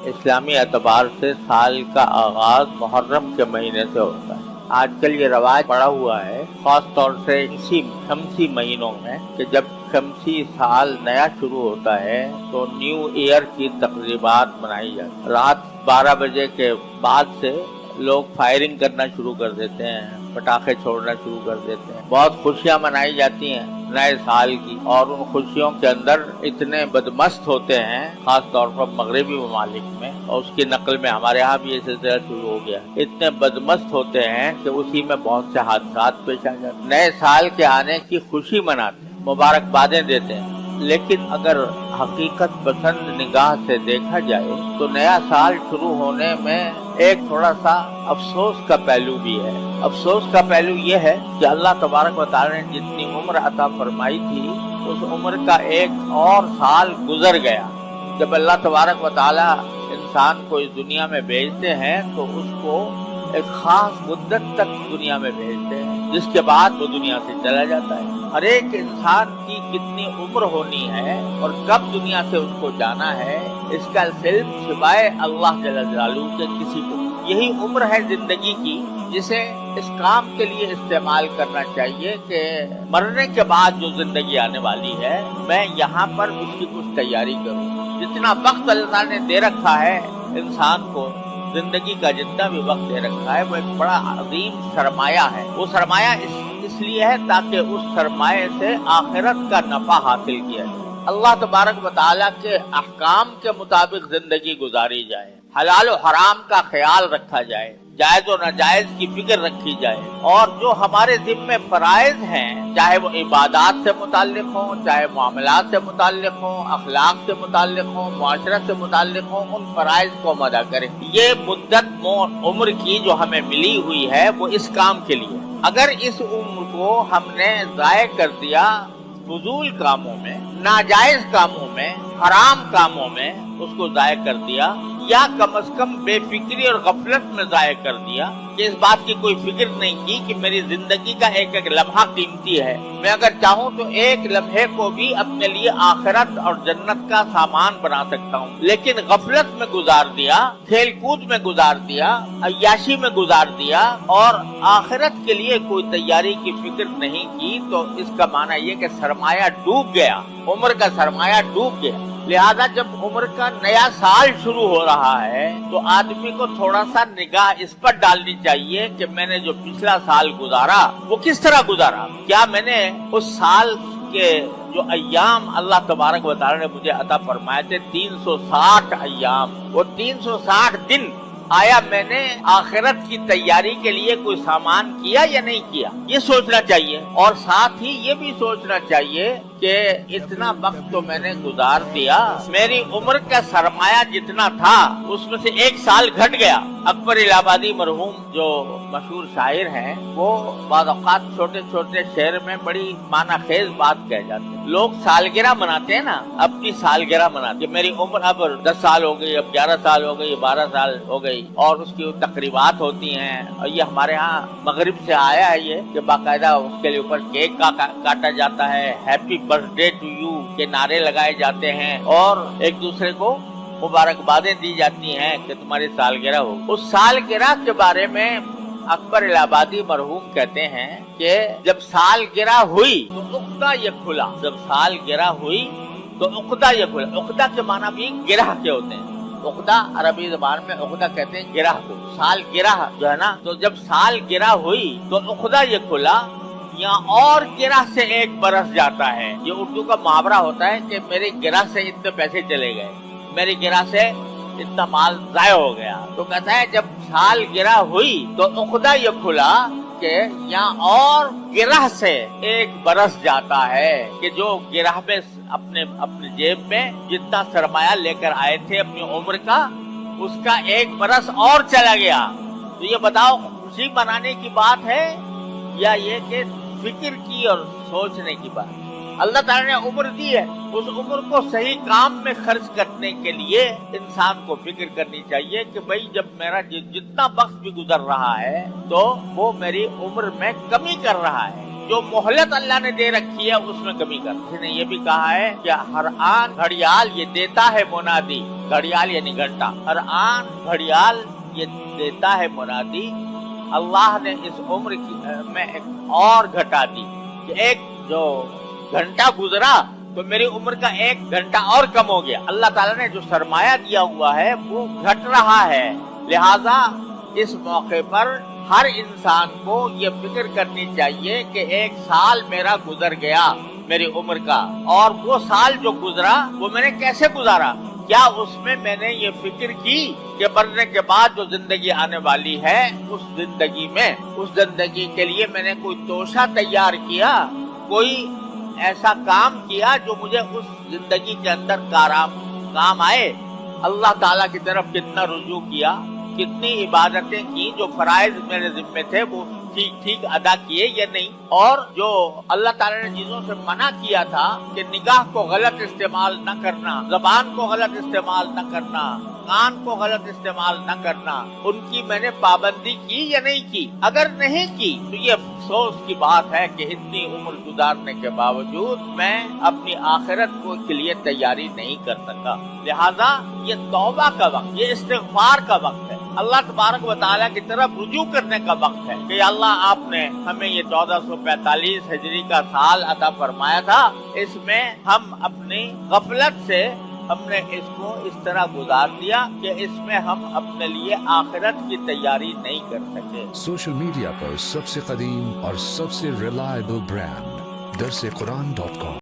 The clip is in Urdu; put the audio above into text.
اسلامی اعتبار سے سال کا آغاز محرم کے مہینے سے ہوتا ہے۔ آج کل یہ رواج پڑا ہوا ہے خاص طور سے اسی شمسی مہینوں میں کہ جب شمسی سال نیا شروع ہوتا ہے تو نیو ایئر کی تقریبات منائی جاتی ہیں۔ رات 12 بجے کے بعد سے لوگ فائرنگ کرنا شروع کر دیتے ہیں، پٹاخے چھوڑنا شروع کر دیتے ہیں، بہت خوشیاں منائی جاتی ہیں نئے سال کی، اور ان خوشیوں کے اندر اتنے بدمست ہوتے ہیں خاص طور پر مغربی ممالک میں، اور اس کی نقل میں ہمارے ہاں بھی یہ سلسلہ شروع ہو گیا، اتنے بدمست ہوتے ہیں کہ اسی میں بہت سے حادثات پیش آ جاتے ہیں۔ نئے سال کے آنے کی خوشی مناتے ہیں، مبارکبادیں دیتے ہیں، لیکن اگر حقیقت پسند نگاہ سے دیکھا جائے تو نیا سال شروع ہونے میں ایک تھوڑا سا افسوس کا پہلو بھی ہے۔ افسوس کا پہلو یہ ہے کہ اللہ تبارک و تعالی نے جتنی عمر عطا فرمائی تھی اس عمر کا ایک اور سال گزر گیا۔ جب اللہ تبارک و تعالی انسان کو اس دنیا میں بھیجتے ہیں تو اس کو ایک خاص مدت تک دنیا میں بھیجتے ہیں، جس کے بعد وہ دنیا سے چلا جاتا ہے۔ ہر ایک انسان کی کتنی عمر ہونی ہے اور کب دنیا سے اس کو جانا ہے، اس کا علم سوائے اللہ جل جلالہ کے کسی کو۔ یہی عمر ہے زندگی کی جسے اس کام کے لیے استعمال کرنا چاہیے کہ مرنے کے بعد جو زندگی آنے والی ہے میں یہاں پر اس کی کچھ تیاری کروں۔ جتنا وقت اللہ تعالیٰ نے دے رکھا ہے انسان کو، زندگی کا جتنا بھی وقت دے رکھا ہے وہ ایک بڑا عظیم سرمایہ ہے۔ وہ سرمایہ اس لیے ہے تاکہ اس سرمایہ سے آخرت کا نفع حاصل کیا جائے، اللہ تبارک و تعالیٰ کے احکام کے مطابق زندگی گزاری جائے، حلال و حرام کا خیال رکھا جائے، جائز و ناجائز کی فکر رکھی جائے، اور جو ہمارے ذمہ فرائض ہیں چاہے وہ عبادات سے متعلق ہوں، چاہے معاملات سے متعلق ہوں، اخلاق سے متعلق ہوں، معاشرت سے متعلق ہوں، ان فرائض کو ہم ادا کریں۔ یہ مدت عمر کی جو ہمیں ملی ہوئی ہے وہ اس کام کے لیے، اگر اس عمر کو ہم نے ضائع کر دیا فضول کاموں میں، ناجائز کاموں میں، حرام کاموں میں اس کو ضائع کر دیا، یا کم از کم بے فکری اور غفلت میں ضائع کر دیا کہ اس بات کی کوئی فکر نہیں کی کہ میری زندگی کا ایک ایک لمحہ قیمتی ہے، میں اگر چاہوں تو ایک لمحے کو بھی اپنے لیے آخرت اور جنت کا سامان بنا سکتا ہوں، لیکن غفلت میں گزار دیا، کھیل کود میں گزار دیا، عیاشی میں گزار دیا اور آخرت کے لیے کوئی تیاری کی فکر نہیں کی، تو اس کا معنی یہ کہ سرمایہ ڈوب گیا، عمر کا سرمایہ ڈوب گیا۔ لہذا جب عمر کا نیا سال شروع ہو رہا ہے تو آدمی کو تھوڑا سا نگاہ اس پر ڈالنی چاہیے کہ میں نے جو پچھلا سال گزارا وہ کس طرح گزارا، کیا میں نے اس سال کے جو ایام اللہ تبارک و تعالی نے مجھے عطا فرمائے تھے 360 ایام، وہ 360 دن آیا میں نے آخرت کی تیاری کے لیے کوئی سامان کیا یا نہیں کیا، یہ سوچنا چاہیے، اور ساتھ ہی یہ بھی سوچنا چاہیے کہ اتنا وقت تو میں نے گزار دیا، میری عمر کا سرمایہ جتنا تھا اس میں سے ایک سال گھٹ گیا۔ اکبر الہ آبادی مرحوم جو مشہور شاعر ہیں وہ بعض اوقات چھوٹے چھوٹے شعر میں بڑی معنی خیز بات کہہ جاتے ہیں۔ لوگ سالگرہ مناتے ہیں نا، اپنی سالگرہ مناتے ہیں، میری عمر اب 10 سال ہو گئی، اب 11 سال ہو گئی، 12 سال ہو گئی، اور اس کی تقریبات ہوتی ہیں، اور یہ ہمارے ہاں مغرب سے آیا ہے یہ کہ باقاعدہ اس کے اوپر کیک کاٹا جاتا ہے، happy birthday to you کے نعرے لگائے جاتے ہیں، اور ایک دوسرے کو مبارکبادیں دی جاتی ہیں کہ تمہاری سالگرہ ہو۔ اس سالگرہ کے بارے میں اکبر الہ آبادی مرحوم کہتے ہیں کہ جب سالگرہ ہوئی تو عقدہ یہ کھلا، جب سالگرہ ہوئی تو عقدہ یہ کھلا۔ عقدہ کے معنی بھی گرہ کے ہوتے ہیں، عقدہ عربی زبان میں عقدہ کہتے ہیں گرہ کو، سالگرہ جو ہے نا، تو جب سالگرہ ہوئی تو عقدہ یہ کھلا، یا اور گرہ سے ایک برس جاتا ہے، یہ اردو کا محاورہ ہوتا ہے کہ میری گرہ سے اتنے پیسے چلے گئے، میری گرہ سے اتنا مال ضائع ہو گیا، تو کہتا ہے جب سال گرہ ہوئی تو عقدہ یہ کھلا کہ یا اور گرہ سے ایک برس جاتا ہے کہ جو گرہ میں اپنے جیب میں جتنا سرمایہ لے کر آئے تھے اپنی عمر کا، اس کا ایک برس اور چلا گیا۔ تو یہ بتاؤ خوشی منانے کی بات ہے یا یہ کہ فکر کی اور سوچنے کی بات؟ اللہ تعالیٰ نے عمر دی ہے، اس عمر کو صحیح کام میں خرچ کرنے کے لیے انسان کو فکر کرنی چاہیے کہ بھئی جب میرا جتنا وقت بھی گزر رہا ہے تو وہ میری عمر میں کمی کر رہا ہے، جو مہلت اللہ نے دے رکھی ہے اس میں کمی کر. اس نے یہ بھی کہا ہے کہ ہر آن گھڑیال یہ دیتا ہے منادی, گھڑیال یعنی گھنٹہ, ہر آن گھڑیال یہ دیتا ہے منادی. اللہ نے اس عمر میں ایک اور گھٹا دی کہ ایک جو گھنٹہ گزرا تو میری عمر کا ایک گھنٹہ اور کم ہو گیا. اللہ تعالیٰ نے جو سرمایہ دیا ہوا ہے وہ گھٹ رہا ہے. لہذا اس موقع پر ہر انسان کو یہ فکر کرنی چاہیے کہ ایک سال میرا گزر گیا میری عمر کا, اور وہ سال جو گزرا وہ میں نے کیسے گزارا. کیا اس میں نے یہ فکر کی کہ مرنے کے بعد جو زندگی آنے والی ہے اس زندگی کے لیے میں نے کوئی توشہ تیار کیا, کوئی ایسا کام کیا جو مجھے اس زندگی کے اندر کام آئے. اللہ تعالیٰ کی طرف کتنا رجوع کیا, کتنی عبادتیں کی, جو فرائض میرے ذمے تھے وہ ٹھیک ادا کیے یا نہیں, اور جو اللہ تعالیٰ نے چیزوں سے منع کیا تھا کہ نگاہ کو غلط استعمال نہ کرنا, زبان کو غلط استعمال نہ کرنا, کان کو غلط استعمال نہ کرنا, ان کی میں نے پابندی کی یا نہیں کی. اگر نہیں کی تو یہ افسوس کی بات ہے کہ اتنی عمر گزارنے کے باوجود میں اپنی آخرت کے لیے تیاری نہیں کر سکا. لہذا یہ توبہ کا وقت, یہ استغفار کا وقت ہے, اللہ تبارک و تعالیٰ کی طرف رجوع کرنے کا وقت ہے کہ اللہ آپ نے ہمیں یہ 1445 ہجری کا سال عطا فرمایا تھا, اس میں ہم اپنی غفلت سے ہم نے اس کو اس طرح گزار دیا کہ اس میں ہم اپنے لیے آخرت کی تیاری نہیں کر سکے. سوشل میڈیا پر سب سے قدیم اور سب سے ریلائبل برانڈ درسقرآن.com